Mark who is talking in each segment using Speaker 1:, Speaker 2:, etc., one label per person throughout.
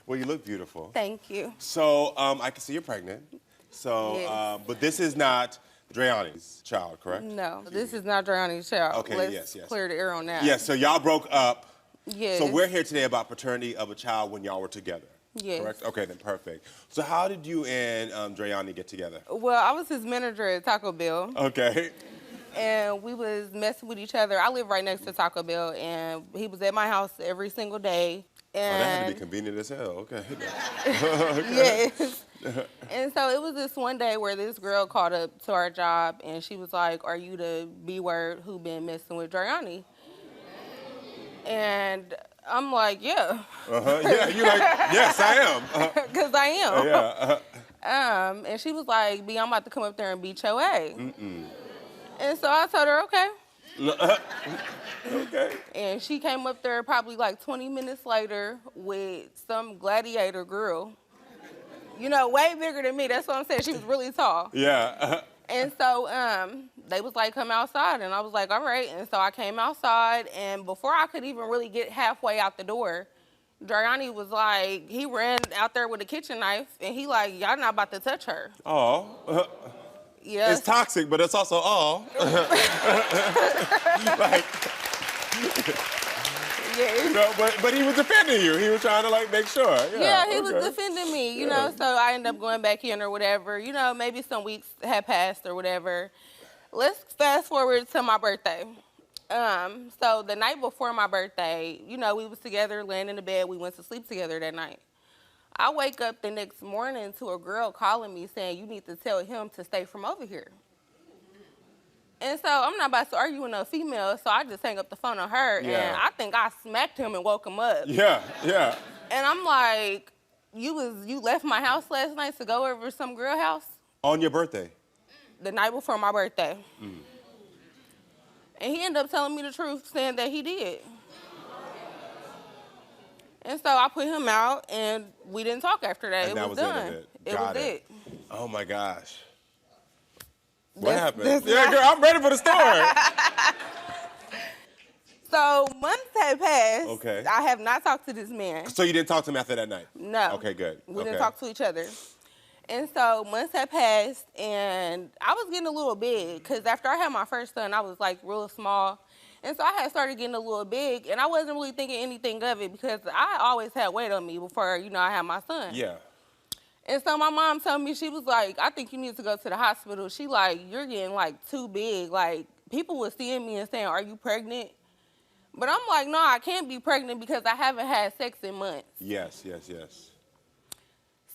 Speaker 1: Well, you look beautiful.
Speaker 2: Thank you.
Speaker 1: So I can see you're pregnant. So,
Speaker 2: Yes.
Speaker 1: but this is not Dreyoni's child, correct?
Speaker 2: No, this is not Dreyoni's child.
Speaker 1: Okay,
Speaker 2: Let's
Speaker 1: yes.
Speaker 2: clear the air on that.
Speaker 1: Yes, so y'all broke up.
Speaker 2: Yes.
Speaker 1: So we're here today about paternity of a child when y'all were together.
Speaker 2: Yes.
Speaker 1: Correct? Okay, then perfect. So how did you and Dreyoni get together?
Speaker 2: Well, I was his manager at Taco Bell.
Speaker 1: Okay.
Speaker 2: And we was messing with each other. I live right next to Taco Bell, and he was at my house every single day. And
Speaker 1: Oh, that had to be convenient as hell. Okay.
Speaker 2: Yes. And so it was this one day where this girl called up to our job, and she was like, "Are you the B-word who been messing with Dreyoni?" And I'm like, "Yeah."
Speaker 1: Yeah, you're like, yes, I am.
Speaker 2: Because I am.
Speaker 1: Yeah.
Speaker 2: And she was like, "B, I'm about to come up there and beat your ass." And so I told her, "Okay."
Speaker 1: Okay.
Speaker 2: And she came up there probably like 20 minutes later with some gladiator girl. You know, way bigger than me. That's what I'm saying. She was really tall.
Speaker 1: Yeah.
Speaker 2: And so they was like, "Come outside." And I was like, "All right." And so I came outside, and before I could even really get halfway out the door, Dreyoni was like, he ran out there with a kitchen knife, and he like, "Y'all not about to touch her."
Speaker 1: Oh.
Speaker 2: Yes.
Speaker 1: It's toxic, but it's also all. Like,
Speaker 2: Yeah.
Speaker 1: no, but he was defending you. He was trying to like make sure.
Speaker 2: Yeah, he was defending me, you know, so I ended up going back in or whatever. You know, maybe some weeks had passed or whatever. Let's fast forward to my birthday. So the night before my birthday, you know, we was together laying in the bed. We went to sleep together that night. I wake up the next morning to a girl calling me saying, "You need to tell him to stay from over here." And so I'm not about to argue with no female, so I just hang up the phone on her, and I think I smacked him and woke him up.
Speaker 1: Yeah.
Speaker 2: And I'm like, you left my house last night to go over to some girl house?
Speaker 1: On your birthday?
Speaker 2: The night before my birthday. And he ended up telling me the truth, saying that he did. And so I put him out, and we didn't talk after that.
Speaker 1: And
Speaker 2: It
Speaker 1: that
Speaker 2: was
Speaker 1: was
Speaker 2: done.
Speaker 1: the end of it.
Speaker 2: It was it.
Speaker 1: Oh my gosh. What happened?
Speaker 2: that's
Speaker 1: Yeah,
Speaker 2: not-
Speaker 1: girl, I'm ready for the story.
Speaker 2: So months had passed.
Speaker 1: Okay.
Speaker 2: I have not talked to this man.
Speaker 1: So you didn't talk to him after that night?
Speaker 2: No.
Speaker 1: Okay, good.
Speaker 2: We didn't talk to each other. And so months had passed, and I was getting a little big, because after I had my first son, I was like real small. And so I had started getting a little big, and I wasn't really thinking anything of it, because I always had weight on me before, you know, I had my son.
Speaker 1: Yeah.
Speaker 2: And so my mom told me, she was like, "I think you need to go to the hospital." She like, "You're getting like too big." Like, people were seeing me and saying, "Are you pregnant?" But I'm like, "No, I can't be pregnant because I haven't had sex in months."
Speaker 1: Yes.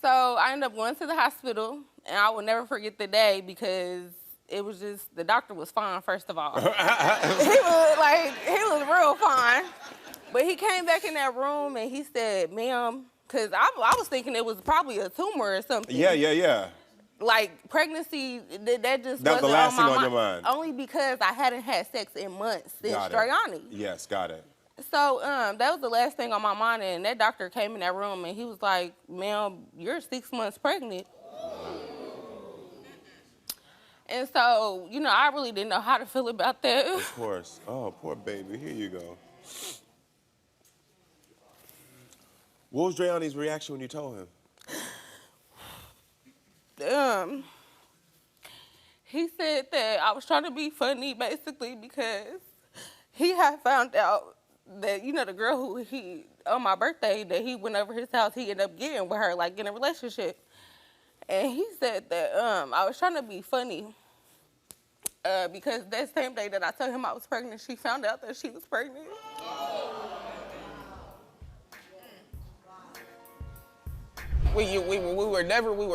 Speaker 2: So I ended up going to the hospital, and I will never forget the day, because it was just, the doctor was fine, first of all. He was real fine. But he came back in that room and he said, "Ma'am," because I was thinking it was probably a tumor or something.
Speaker 1: Yeah.
Speaker 2: Like, pregnancy, that just
Speaker 1: That was
Speaker 2: wasn't
Speaker 1: the last
Speaker 2: on
Speaker 1: thing
Speaker 2: my
Speaker 1: on your mind.
Speaker 2: Only because I hadn't had sex in months since Dreyoni.
Speaker 1: Yes, got it.
Speaker 2: So that was the last thing on my mind, and that doctor came in that room and he was like, "Ma'am, you're 6 months pregnant." And so, you know, I really didn't know how to feel about that.
Speaker 1: Of course. Oh, poor baby. Here you go. What was Dreyoni's reaction when you told him?
Speaker 2: He said that I was trying to be funny, basically, because he had found out that, you know, the girl who he, on my birthday, that he went over his house, he ended up getting with her, like, in a relationship. And he said that I was trying to be funny because that same day that I told him I was pregnant, she found out that she was pregnant.
Speaker 3: We were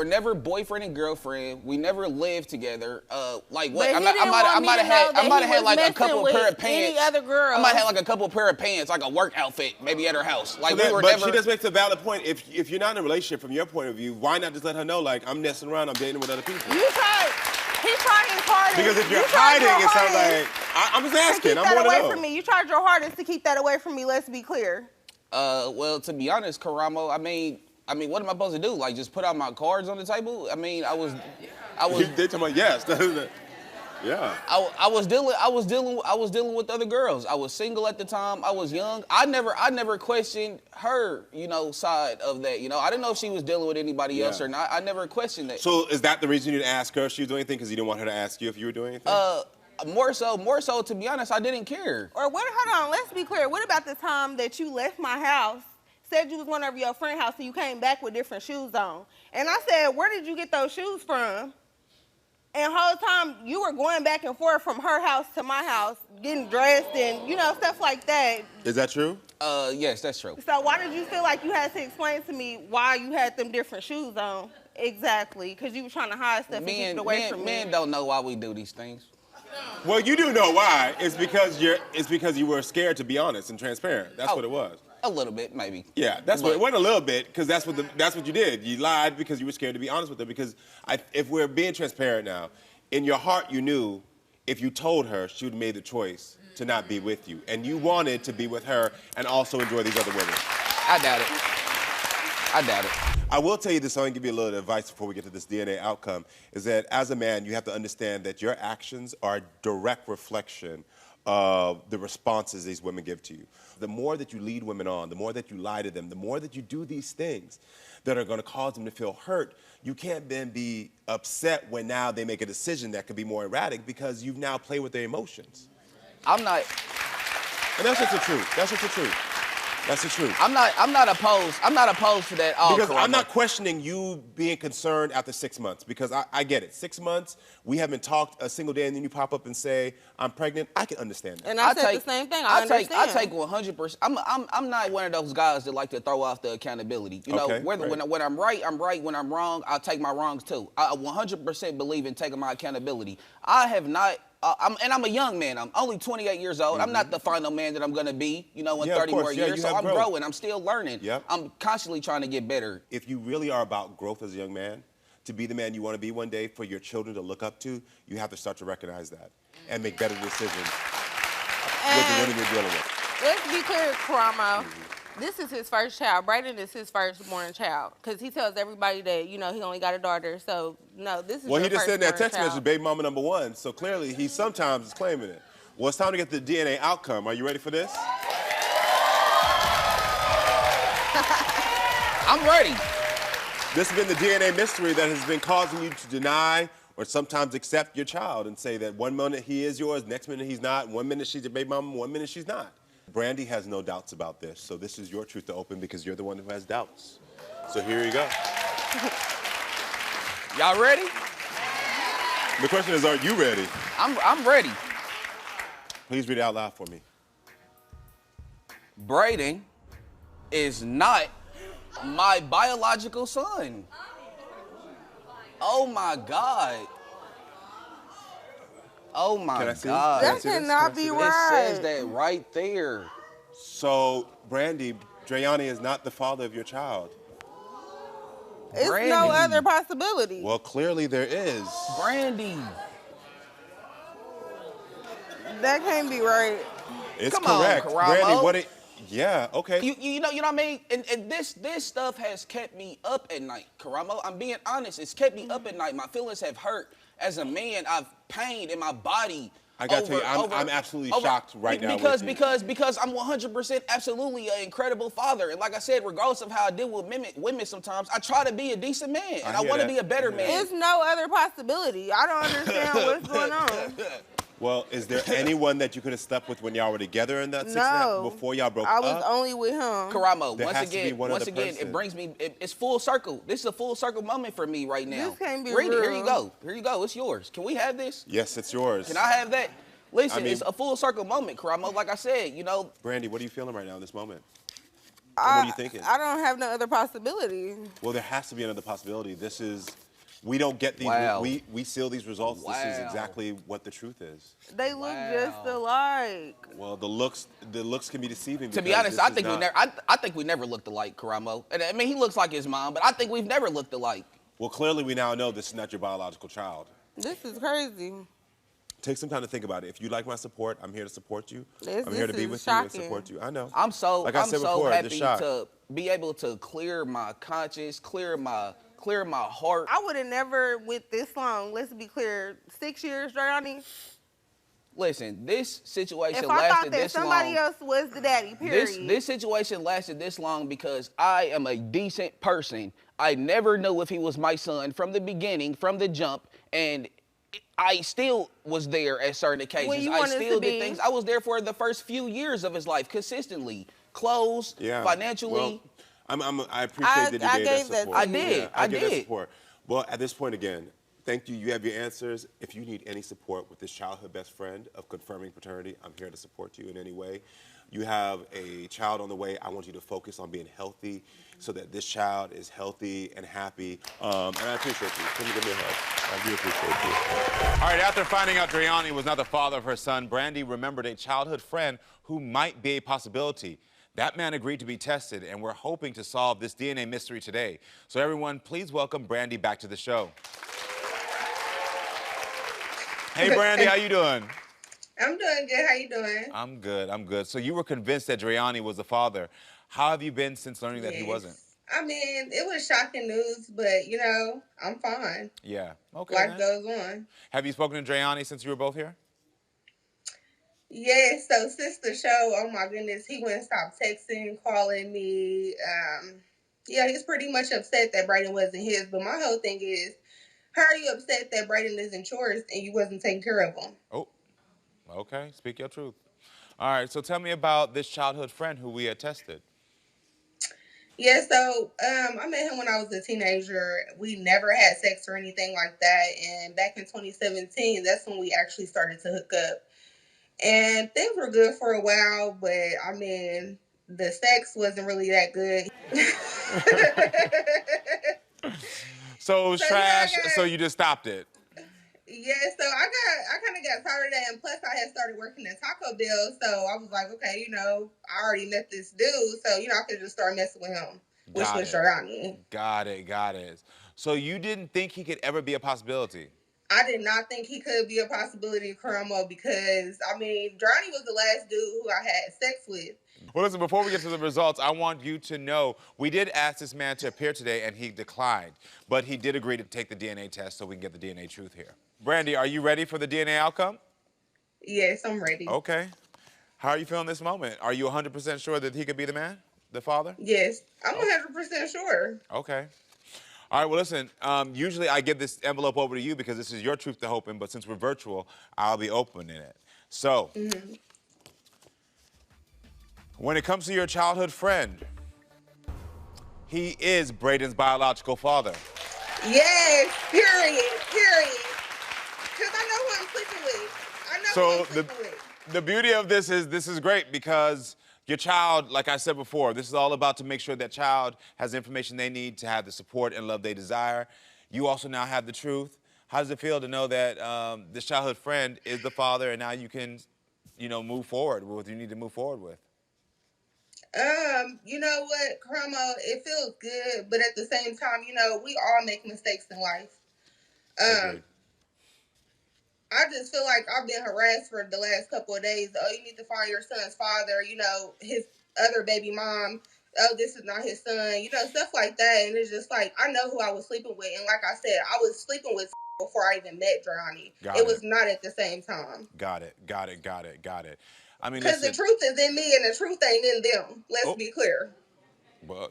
Speaker 3: never boyfriend and girlfriend. We never lived together. Like what?
Speaker 2: But
Speaker 3: I might have had like a couple pair of pants.
Speaker 2: Any other girl.
Speaker 3: I might have like a couple pair of pants, like a work outfit, maybe at her house. Like
Speaker 1: So
Speaker 3: we were
Speaker 1: but
Speaker 3: never.
Speaker 1: she just makes a valid point. If you're not in a relationship from your point of view, why not just let her know, like, I'm messing around, I'm dating with other people?
Speaker 2: He tried his hardest.
Speaker 1: Because if you're
Speaker 2: You tried
Speaker 1: hiding,
Speaker 2: your
Speaker 1: it sounds
Speaker 2: hardest
Speaker 1: like, I'm just
Speaker 2: to
Speaker 1: asking.
Speaker 2: keep
Speaker 1: I'm
Speaker 2: that
Speaker 1: one of
Speaker 2: away
Speaker 1: those.
Speaker 2: from me. You tried your hardest to keep that away from me. Let's be clear.
Speaker 3: Well, to be honest, Karamo, I mean, what am I supposed to do? Like, just put out my cards on the table? I mean, I was.
Speaker 1: They talking about yes. Yeah.
Speaker 3: I was dealing with other girls. I was single at the time. I was young. I never questioned her, side of that. I didn't know if she was dealing with anybody else or not. I never questioned that.
Speaker 1: So is that the reason you didn't ask her if she was doing anything? Because you didn't want her to ask you if you were doing anything?
Speaker 3: More so, to be honest, I didn't care.
Speaker 2: Or hold on, let's be clear. What about the time that you left my house, said you was going over your friend's house, and you came back with different shoes on? And I said, where did you get those shoes from? And the whole time, you were going back and forth from her house to my house, getting dressed and, stuff like that.
Speaker 1: Is that true?
Speaker 3: Yes, that's true.
Speaker 2: So why did you feel like you had to explain to me why you had them different shoes on? Exactly, because you were trying to hide stuff and keep it away from me.
Speaker 3: Men don't know why we do these things.
Speaker 1: Well, you do know why. It's because you were scared to be honest and transparent. That's what it was.
Speaker 3: A little bit, maybe.
Speaker 1: Yeah, that's what it wasn't a little bit, because that's what you did. You lied because you were scared to be honest with her. Because if we're being transparent now, in your heart you knew if you told her, she would have made the choice to not be with you, and you wanted to be with her and also enjoy these other women.
Speaker 3: I doubt it.
Speaker 1: I will tell you this, so I can give you a little advice before we get to this DNA outcome, is that as a man, you have to understand that your actions are a direct reflection of the responses these women give to you. The more that you lead women on, the more that you lie to them, the more that you do these things that are going to cause them to feel hurt, you can't then be upset when now they make a decision that could be more erratic because you've now played with their emotions.
Speaker 3: I'm not.
Speaker 1: And that's just the truth. That's just the truth. That's the truth.
Speaker 3: I'm not opposed to that.
Speaker 1: Because I'm not questioning you being concerned after 6 months, because I get it. 6 months, we haven't talked a single day, and then you pop up and say, I'm pregnant. I can understand that.
Speaker 2: And I said the same thing. I understand.
Speaker 3: I take 100%. I'm not one of those guys that like to throw off the accountability. When I'm right, I'm right. When I'm wrong, I'll take my wrongs too. I 100% believe in taking my accountability. I have not. I'm a young man. I'm only 28 years old. I'm not the final man that I'm going to be, in 30 more years. So I'm growing. I'm still learning. Yep. I'm constantly trying to get better.
Speaker 1: If you really are about growth as a young man, to be the man you want to be one day for your children to look up to, you have to start to recognize that and make better decisions with the women you're dealing with.
Speaker 2: Let's be clear, Karamo. This is his first child. Brayden is his firstborn child, because he tells everybody that, he only got a daughter. So, no, this is
Speaker 1: Well, he just said in that
Speaker 2: firstborn
Speaker 1: text message, baby mama number one. So clearly, he sometimes is claiming it. Well, it's time to get the DNA outcome. Are you ready for this?
Speaker 3: I'm ready.
Speaker 1: This has been the DNA mystery that has been causing you to deny or sometimes accept your child and say that one minute he is yours, next minute he's not, 1 minute she's your baby mama, 1 minute she's not. Brandy has no doubts about this, so this is your truth to open because you're the one who has doubts. So here you go.
Speaker 3: Y'all ready?
Speaker 1: The question is, are you ready?
Speaker 3: I'm ready.
Speaker 1: Please read it out loud for me.
Speaker 3: Brayden is not my biological son. Oh my God. Oh my God.
Speaker 2: That cannot be right.
Speaker 3: It says that right there.
Speaker 1: So, Brandy, Dreyoni is not the father of your child.
Speaker 2: It's no other possibility.
Speaker 1: Well, clearly there is.
Speaker 3: Brandy.
Speaker 2: That can't be right.
Speaker 1: It's
Speaker 3: Come
Speaker 1: correct.
Speaker 3: on, Karamo.
Speaker 1: Brandy, yeah, okay.
Speaker 3: You know what I mean? And this stuff has kept me up at night, Karamo. I'm being honest. It's kept me up at night. My feelings have hurt. As a man, I've pain in my body.
Speaker 1: I gotta tell you, I'm absolutely shocked right now.
Speaker 3: Because I'm 100% absolutely an incredible father. And like I said, regardless of how I deal with women sometimes, I try to be a decent man. And I want to be a better man.
Speaker 2: There's no other possibility. I don't understand what's going on.
Speaker 1: Well, is there anyone that you could have slept with when y'all were together in that 6 months before y'all broke up?
Speaker 2: I was only with him.
Speaker 3: Karamo, once again, it brings me, it's full circle. This is a full circle moment for me right now.
Speaker 2: This can't be
Speaker 3: real.
Speaker 2: real.
Speaker 3: Here you go. Here you go. It's yours. Can we have this?
Speaker 1: Yes, it's yours.
Speaker 3: Can I have that? Listen, it's a full circle moment, Karamo. Like I said,
Speaker 1: Brandy, what are you feeling right now in this moment? What are you thinking?
Speaker 2: I don't have no other possibility.
Speaker 1: Well, there has to be another possibility. This is, we don't get these, we seal these results. This is exactly what the truth is.
Speaker 2: They look just alike.
Speaker 1: Well, the looks can be deceiving.
Speaker 3: To be honest, I think we never looked alike, Karamo. And I mean, he looks like his mom, but I think we've never looked alike.
Speaker 1: Well, clearly we now know this is not your biological child.
Speaker 2: This is crazy.
Speaker 1: Take some time to think about it. If you like my support, I'm here to support you. I'm
Speaker 2: This
Speaker 1: here to be with you and support you. I know.
Speaker 3: I'm so
Speaker 1: like I said before,
Speaker 3: happy to be able to clear my conscience, clear my clear my heart.
Speaker 2: I would have never went this long. Let's be clear. 6 years, Dreyoni?
Speaker 3: Listen, this situation
Speaker 2: if I
Speaker 3: lasted
Speaker 2: thought that
Speaker 3: this long.
Speaker 2: somebody else was the daddy, period.
Speaker 3: This situation lasted this long because I am a decent person. I never knew if he was my son from the beginning, from the jump, and I still was there at certain occasions. I still did things. I was there for the first few years of his life consistently. Clothes, financially.
Speaker 1: Well, I appreciate that you gave that support.
Speaker 3: I did.
Speaker 1: Yeah, I gave that support. Well, at this point again, thank you. You have your answers. If you need any support with this childhood best friend of confirming paternity, I'm here to support you in any way. You have a child on the way. I want you to focus on being healthy so that this child is healthy and happy. And I appreciate you. Can you give me a hug? I do appreciate you. All right, after finding out Dreyoni was not the father of her son, Brandy remembered a childhood friend who might be a possibility. That man agreed to be tested, and we're hoping to solve this DNA mystery today. So everyone, please welcome Brandy back to the show. Hey, Brandy, how you doing?
Speaker 4: I'm doing good. How you doing?
Speaker 1: I'm good. I'm good. So you were convinced that Dreyoni was the father. How have you been since learning that he wasn't?
Speaker 4: I mean, it was shocking news, but, you know, I'm fine.
Speaker 1: Yeah. Okay.
Speaker 4: Life goes on.
Speaker 1: Have you spoken to Dreyoni since you were both here?
Speaker 4: Yes. So since the show, oh, my goodness, he wouldn't stop texting, calling me. Yeah, he's pretty much upset that Brayden wasn't his. But my whole thing is, how are you upset that Brayden isn't yours and you wasn't taking care of him?
Speaker 1: Oh, okay. Speak your truth. All right. So tell me about this childhood friend who we had tested.
Speaker 4: Yeah, so I met him when I was a teenager. We never had sex or anything like that. And back in 2017, that's when we actually started to hook up. And things were good for a while, but, I mean, the sex wasn't really that good.
Speaker 1: So it was trash, so you just stopped it?
Speaker 4: Yeah, so I kind of got tired of that, and plus I had started working at Taco Bell, so I was like, okay, you know, I already met this dude, so, you know, I could just start messing with him, which was Dreyoni.
Speaker 1: Got it. So you didn't think he could ever be a possibility?
Speaker 4: I did not think he could be a possibility, Karamo, because, I mean, Dreyoni was the last dude who I had sex with.
Speaker 1: Well, listen, before we get to the results, I want you to know we did ask this man to appear today, and he declined. But he did agree to take the DNA test so we can get the DNA truth here. Brandy, are you ready for the DNA outcome?
Speaker 4: Yes, I'm ready.
Speaker 1: Okay. How are you feeling this moment? Are you 100% sure that he could be the man, the father?
Speaker 4: Yes, I'm 100% sure.
Speaker 1: Okay. All right, well, listen, usually I give this envelope over to you because this is your truth to open, but since we're virtual, I'll be opening it. So, when it comes to your childhood friend, he is Brayden's biological father.
Speaker 4: Yes, period. Because I know who I'm sleeping with.
Speaker 1: The beauty of this is great because your child, like I said before, this is all about to make sure that child has the information they need to have the support and love they desire. You also now have the truth. How does it feel to know that this childhood friend is the father and now you can, you know, move forward with what you need to move forward with?
Speaker 4: You know what, Karamo, it feels good, but at the same time, you know, we all make mistakes in life. I just feel like I've been harassed for the last couple of days. Oh, you need to find your son's father, you know, his other baby mom. Oh, this is not his son, you know, stuff like that. And it's just like, I know who I was sleeping with. And like I said, I was sleeping with before I even met Dreyoni. It was not at the same time.
Speaker 1: Got it. I mean,
Speaker 4: because the truth is in me and the truth ain't in them. Let's be clear.
Speaker 1: Well,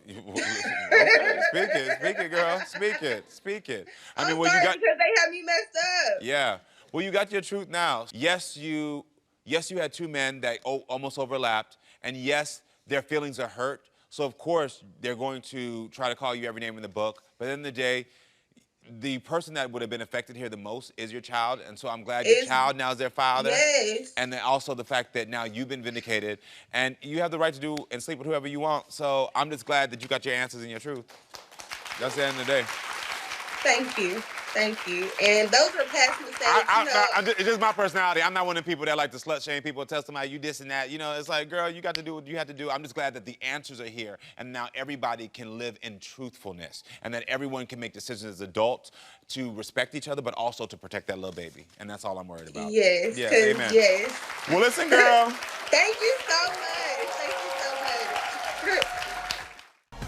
Speaker 1: okay, speak it, girl. Speak it. I mean,
Speaker 4: sorry, because they have me messed up.
Speaker 1: Yeah. Well, you got your truth now. Yes, you had two men that almost overlapped, and yes, their feelings are hurt. So of course they're going to try to call you every name in the book. But at the end of the day, the person that would have been affected here the most is your child, and so I'm glad your child now is their father.
Speaker 4: Yes.
Speaker 1: And then also the fact that now you've been vindicated, and you have the right to do and sleep with whoever you want. So I'm just glad that you got your answers and your truth. That's the end of the day.
Speaker 4: Thank you. And those are past mistakes.
Speaker 1: It's just my personality. I'm not one of the people that like to slut shame people, tell somebody you this and that. You know, it's like, girl, you got to do what you have to do. I'm just glad that the answers are here, and now everybody can live in truthfulness, and that everyone can make decisions as adults to respect each other, but also to protect that little baby. And that's all I'm worried about.
Speaker 4: Yes.
Speaker 1: Yeah, amen.
Speaker 4: Yes.
Speaker 1: Well, listen, girl.
Speaker 4: Thank you so much.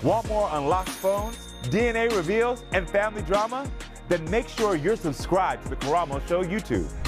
Speaker 1: Want more unlocked phones?
Speaker 5: DNA reveals, and family drama? Then make sure you're subscribed to the Karamo Show YouTube.